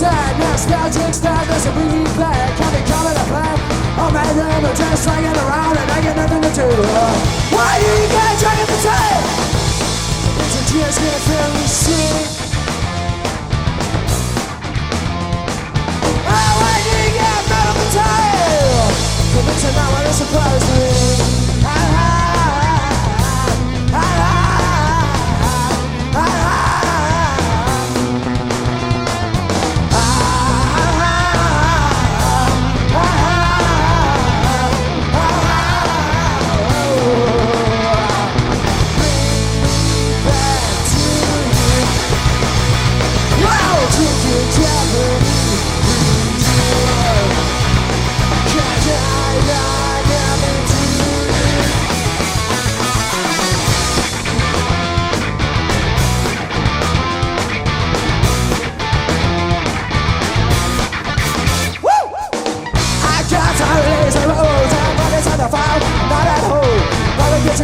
sad, nostalgic stuff doesn't bring me back. Can't be calling a plan. All my room are just hanging around and I got nothing to do. Why do you get drunk at the time? It's a just gonna feel me sick. Why do you get mad all the time? But it's not what it surprised me.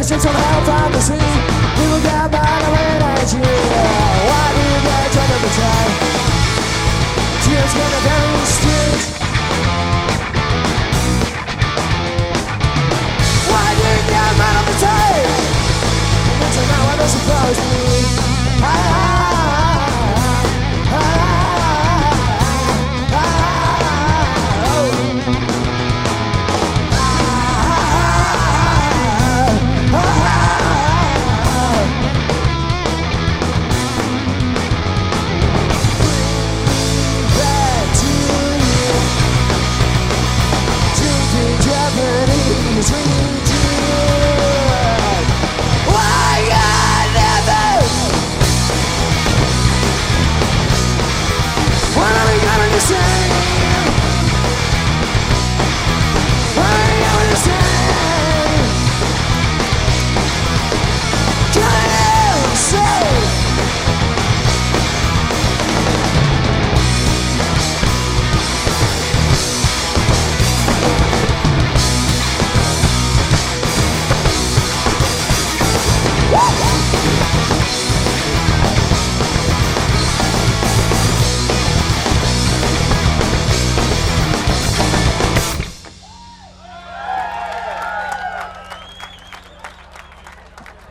Ships on the hell from the sea. People got by the way at you. Why do you get drunk at the time? Tears gonna very street. Why do you get mad all the time? It's not what that surprised me.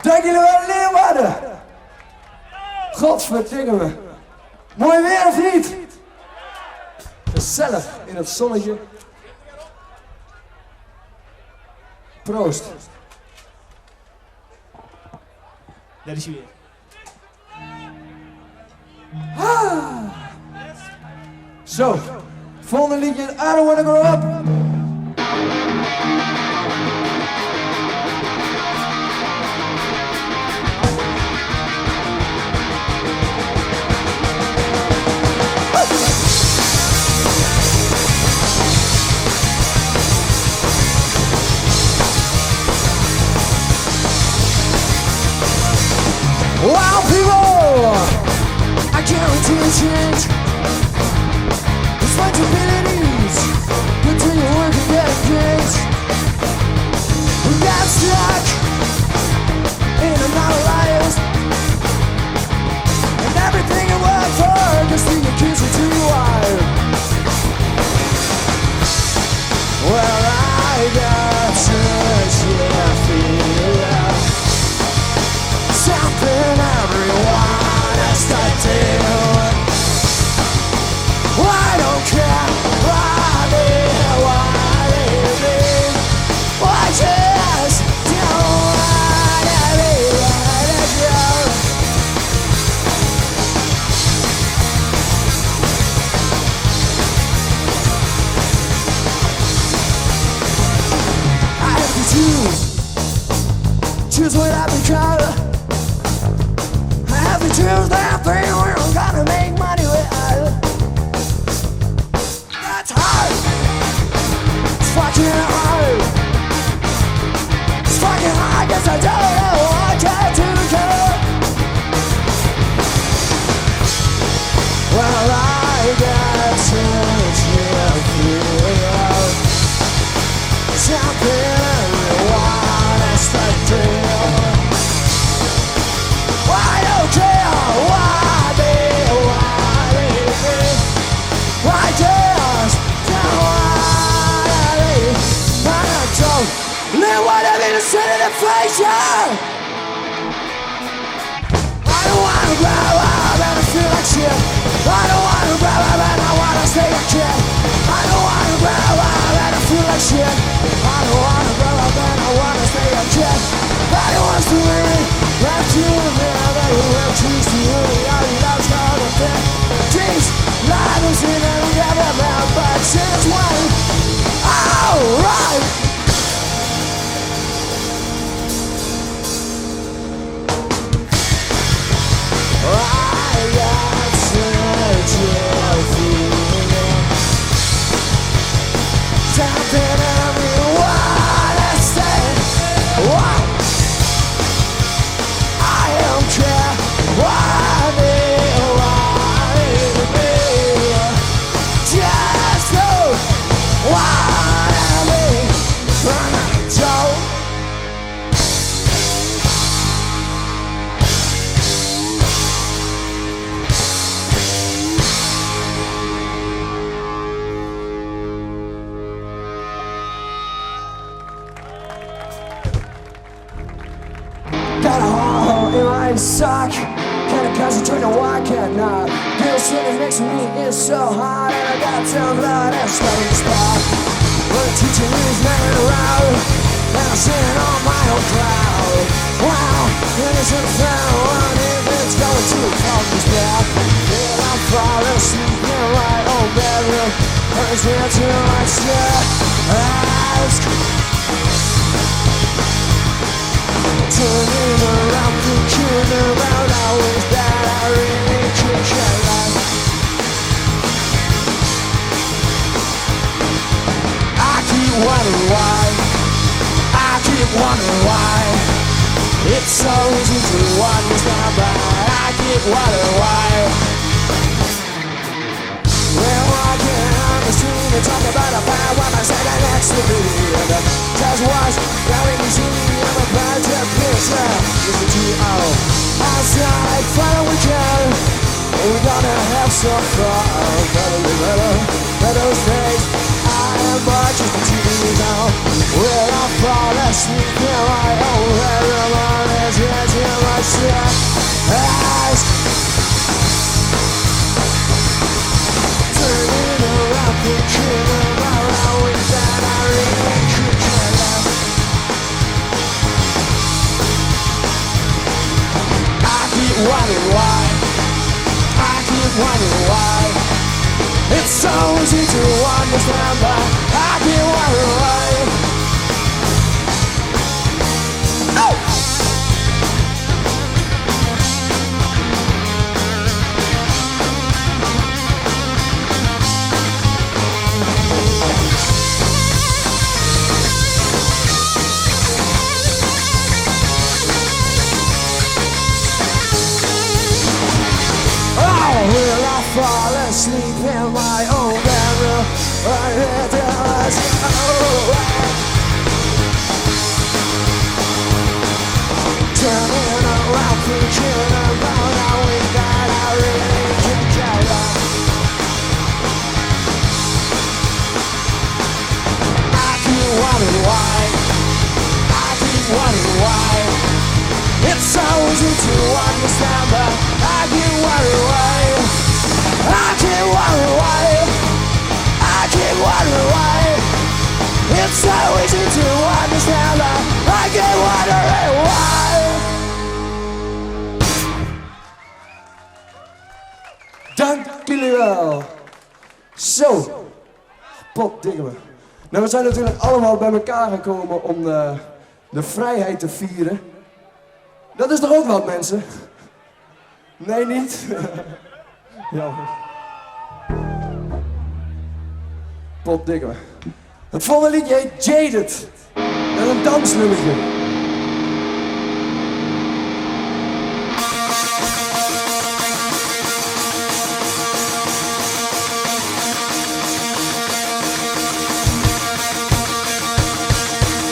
Dank jullie wel, Leeuwarden. Godverdingen me. Mooi weer of niet? Gezellig in het zonnetje. Proost. Daar is hij weer. Zo, volgende liedje, I Don't Wanna Grow Up. Wow, people, I guarantee a change. Responsibilities, continue working at pace. We got stuck in another life, and everything it was for just the kids are too wild. Well, I got such a feel. Something everyone has to do. I don't care why they live. I just don't wanna be let it go. I have to choose what I become. I have to choose that thing where I'm gonna make money with. That's hard. It's fucking hard. It's fucking hard 'cause I don't know what to do. Well, I got such a feel. Something everyone has to do. I don't care why they invasion. I don't wanna grow up and I feel like shit. I don't wanna grow up and I wanna stay a kid. I don't wanna grow up and I feel like shit. I don't wanna grow up and I wanna stay a kid. I don't want to live left you in there that you will choose to really all you know is all the thing. Jeez, life is in and never man, but since when? Alright. I got such a feeling, something everyone is saying. Wow. I am care why me, just know why me, don't. Got a hole in my sock. Can't concentrate on why I cannot. Girl sitting next to me is so hot, and I got some blood and sweat in the spot. But the teacher is hanging around, and I'm sitting on my own cloud. Wow, it isn't found one if it's going too far this path. Yeah, I'm falling asleep in my own bedroom. There's there too much to ask. Turning around, thinking about hours that I really could care less. I keep wondering why. I keep wondering why. It's so easy to understand, but I keep wondering why. We're walking on the street and talking about a bad woman sitting next to me. Just was very easy. I'm about to picture just a G.O. Outside, final weekend. We're gonna have some fun. Let those days I am but just a TV now. Will I fall asleep in my own bedroom? On this edge in my chair. Ask. Turning around, thinking about how we that I really could care less. I keep wondering why. I keep wondering why. It's so easy to understand, but I keep wondering why. Oh! Will I fall asleep in my own bedroom? Or it does turning around, thinking about how we got I really can care less. I keep wondering why. I keep wondering why. It's so easy to understand, but I keep wondering why. I keep wondering why. I keep wondering why. It's so easy to understand, but I keep wondering why. Dank jullie wel. Zo, potdikken we. Nou, we zijn natuurlijk allemaal bij elkaar gekomen om de vrijheid te vieren. Dat is toch ook wat, mensen? Nee, niet? Jammer. Potdikken we. Het volgende liedje heet Jaded. Dat is een dansnummertje.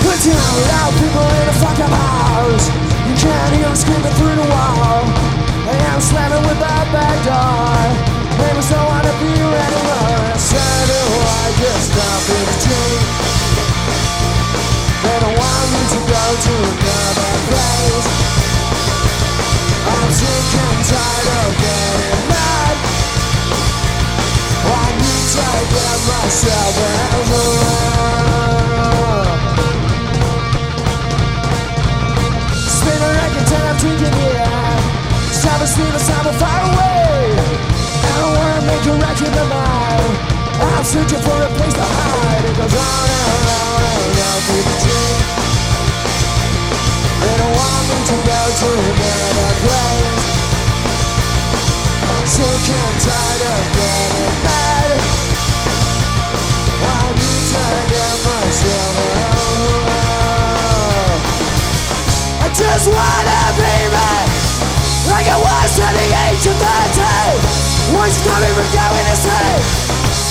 Put down loud people in a fucking house. You can't hear them screaming through the wall. I am slamming with that back door. Neighbors don't want to be anymore. I said, oh, I just stop in the dream. They don't want me to go to a Don't even go in the street.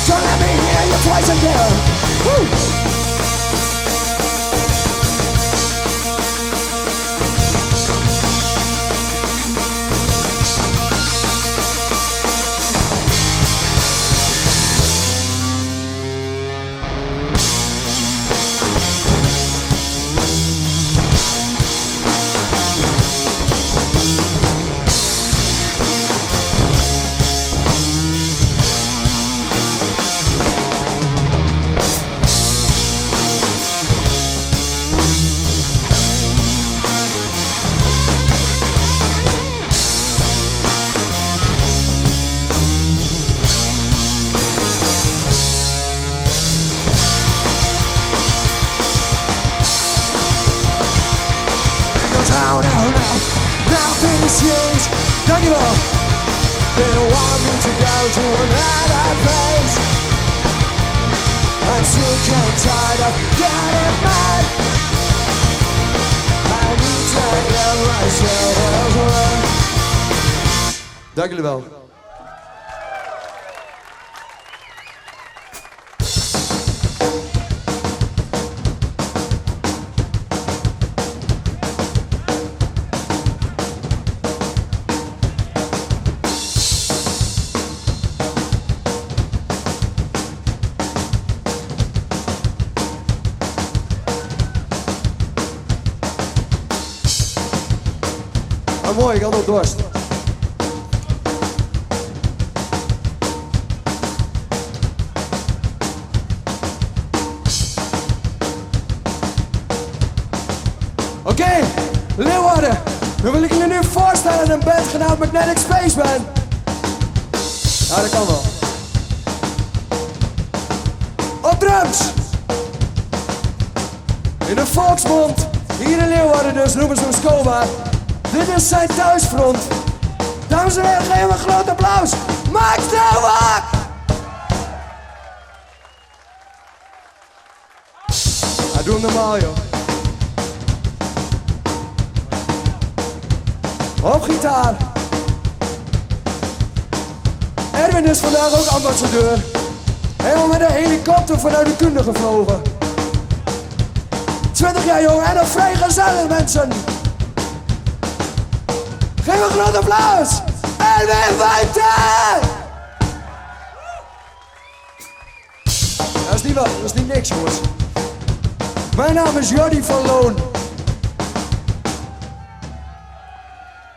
Don't let me hear your voice again. Woo. Dankjewel. They don't want me to go to another place. I'm sick and tired of getting mad. I need to get myself away. Dank jullie wel. Mooi, ik had nog dorst. Oké, Leeuwarden. Dan wil ik jullie nu voorstellen een band genaamd Magnetic Spaceman. Ja, dat kan wel. Op drums. In de volksmond. Hier in Leeuwarden dus noemen ze hem Scoba. Dit is zijn thuisfront. Dames en heren, geef hem een groot applaus. Max Nowak! Hij doet hem normaal, joh. Op gitaar. Erwin is vandaag ook ambassadeur. Helemaal met een helikopter vanuit de Kunde gevlogen. 20 jaar jong en een vrij gezellig, mensen. Geef een groot applaus! Erwin Buiten! Dat is niet niks, jongens. Mijn naam is Jordi van Loon.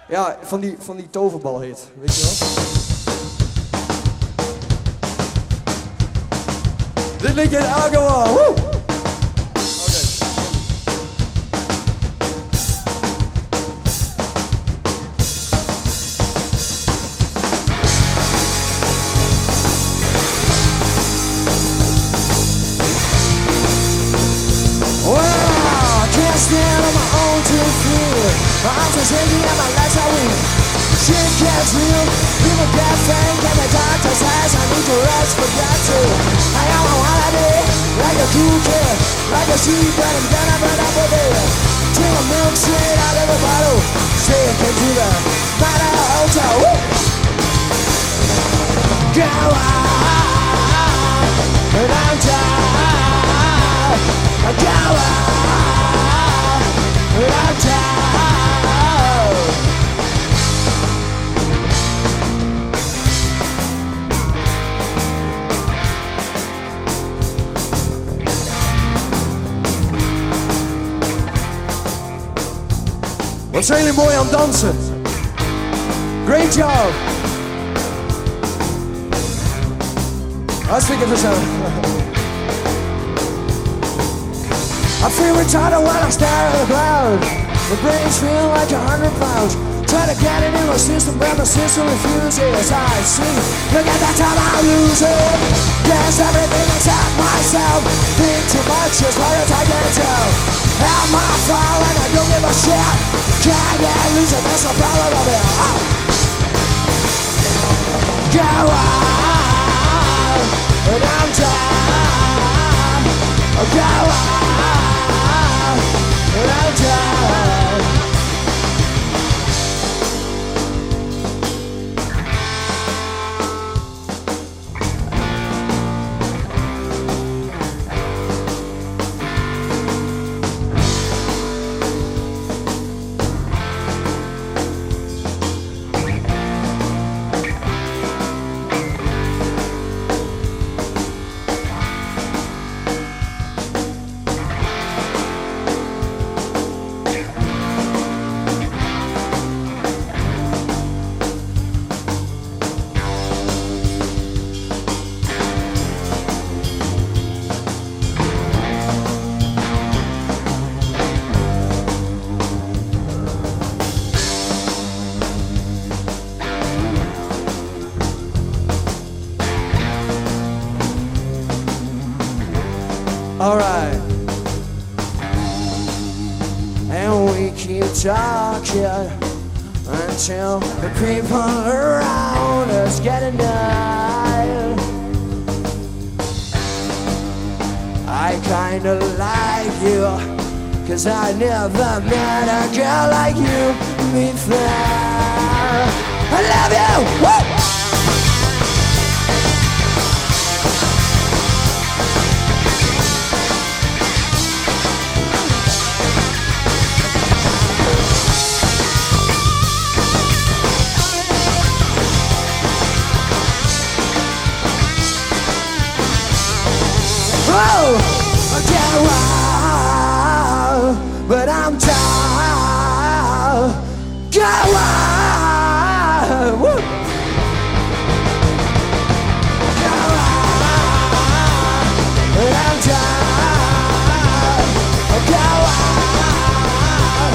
Ja, van die toverbal heet, weet je wel? Dit liedje heet Agawa. Woe! My arms are shaking and my legs are weak. Shit gets real, people get faint and the doctor says I need to rest, forget to. I am a holiday, like a cool kid, like a sheep and then I burn up with it. Drink a milk straight out of a bottle, say it can do that, not a hotel. Woo! Go on, and I'm down. Go on, and I'm down. Wat zijn jullie mooi aan het dansen? Great job! Hartstikke gezellig. I feel retarded when I stare at the cloud. My brains feel like 100 pounds. Try to get it in my system, but my system refuses. I see, look at that time I lose it. There's everything inside myself. Think too much as far as I can tell. I'm my fault and I don't give a shit. Can't get loose and that's the problem of it. Oh. Go on, and I'm down. Go on, and I'm down. Alright. And we keep talking until the people around us get annoyed. I kinda like you, 'cause I never met a girl like you before. I love you! Woo! Oh, I get wild, but I'm tired. Get wild, woo. Get wild, but I'm tired. Get wild,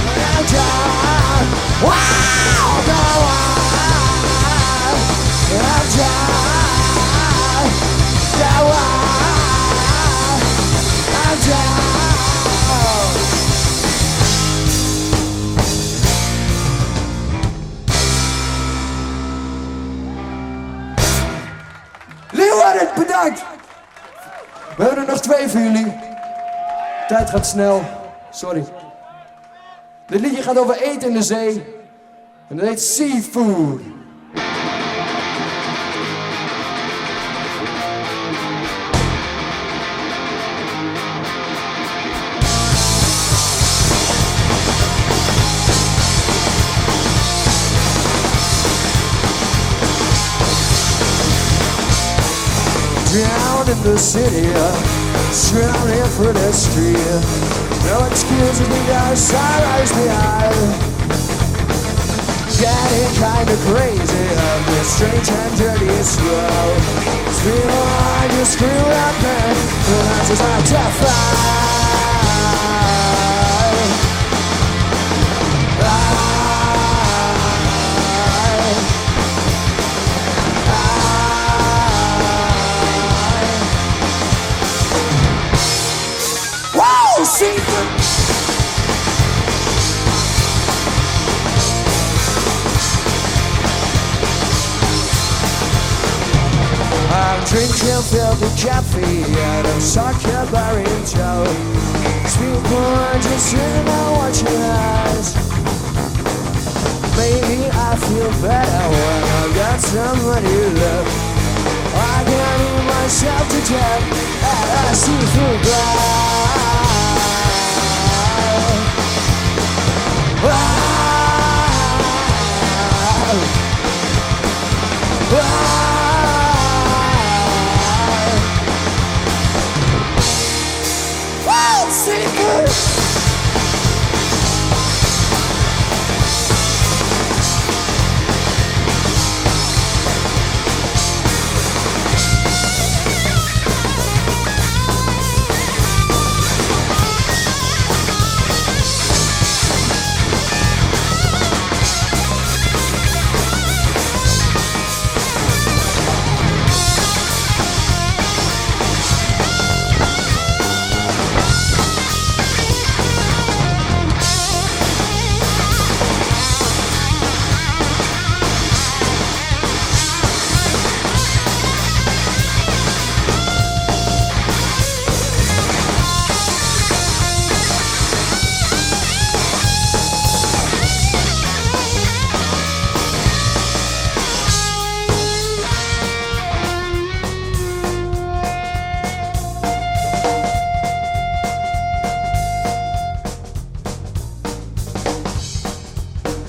but I'm tired. Wow, get wild, but I'm tired. Get wild. Leeuwarden, bedankt! We hebben er nog 2 voor jullie. Tijd gaat snel. Sorry. Dit liedje gaat over eten in de zee. En dat heet Seafood. Down in the city, surrounded for the street. No excuses, we got sorrows behind. Getting kinda crazy, this strange and dirty is slow. Feel like you screw up and the answers are terrified. I'm drinking filthy coffee and I'm sucker bar in tow. People are just sitting and watching us. Maybe I feel better when I got somebody to love. I can eat myself to death at a seafood bar.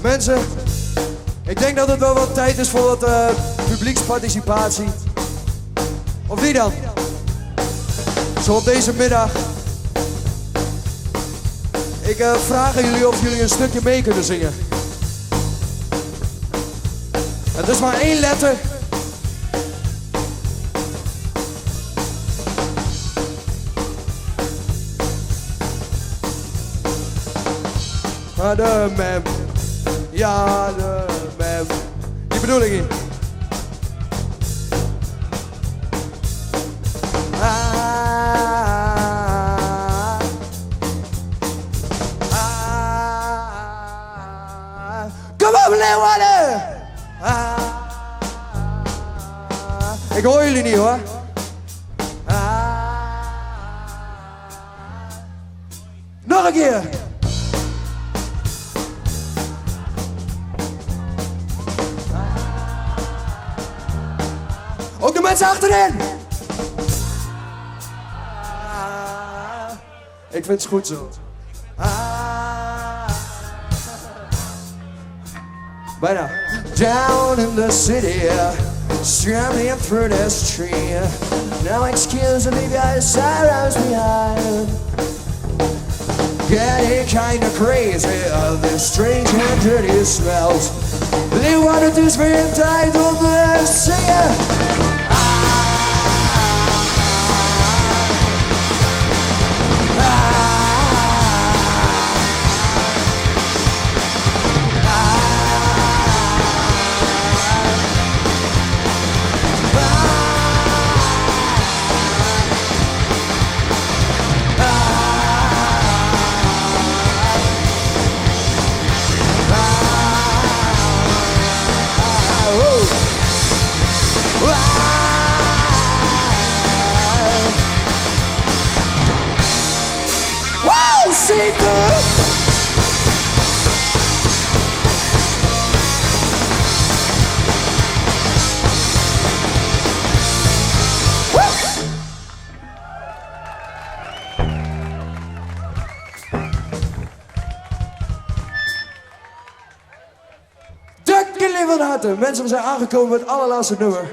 Mensen, ik denk dat het wel wat tijd is voor wat publieksparticipatie. Of wie dan? Zo op deze middag. Ik vraag aan jullie of jullie een stukje mee kunnen zingen. Het is maar 1 letter. Maar de mem. Ja, de mem. Die bedoel ik niet. Ah. Leeuwarden! Ik hoor jullie niet hoor. Nog een keer. Ook de mensen achterin. Ik vind het goed zo. Bijna. Down in the city, strumming through this tree. No excuse to leave your sorrows behind. Getting kinda crazy of this strange and dirty smells. They wanted this very tight on the singer. Dank jullie van harte. Mensen, we zijn aangekomen met het allerlaatste nummer.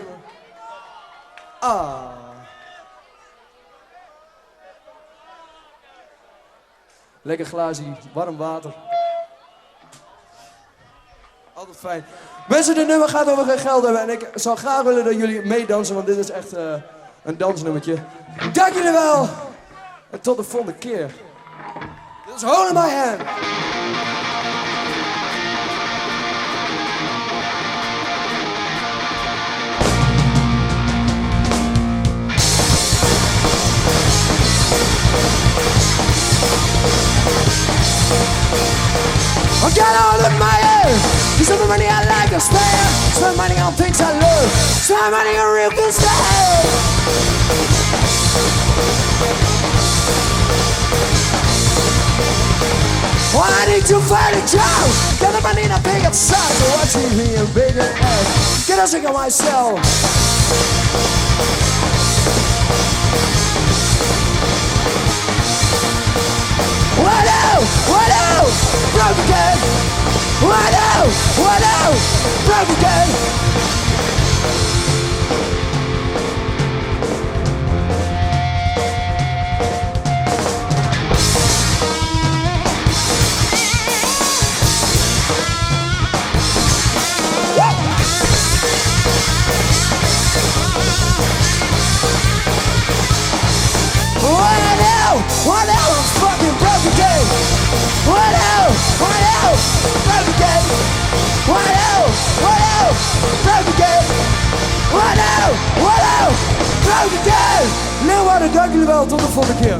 Lekker glaasje, warm water. Altijd fijn. Mensen, dit nummer gaat over geen geld hebben. En ik zou graag willen dat jullie meedansen, want dit is echt een dansnummertje. Dank jullie wel. En tot de volgende keer. Dit is Hold in My Hand. I got all in my head. Some money I like to spare. Spend money on things I love. Spend money on real good stuff. Well, I need to find a job. Get the money in a big size. So watch me here, bigger ass. Get a sick of myself. What out? What out? Broke again. What out? What out? Broke again. What now? I'm fucking broke again. What now? What now? Broke again. What now? What now? Broke again. What now? What now? Broke again. Leeuwarden, dank jullie wel. Tot de volgende keer.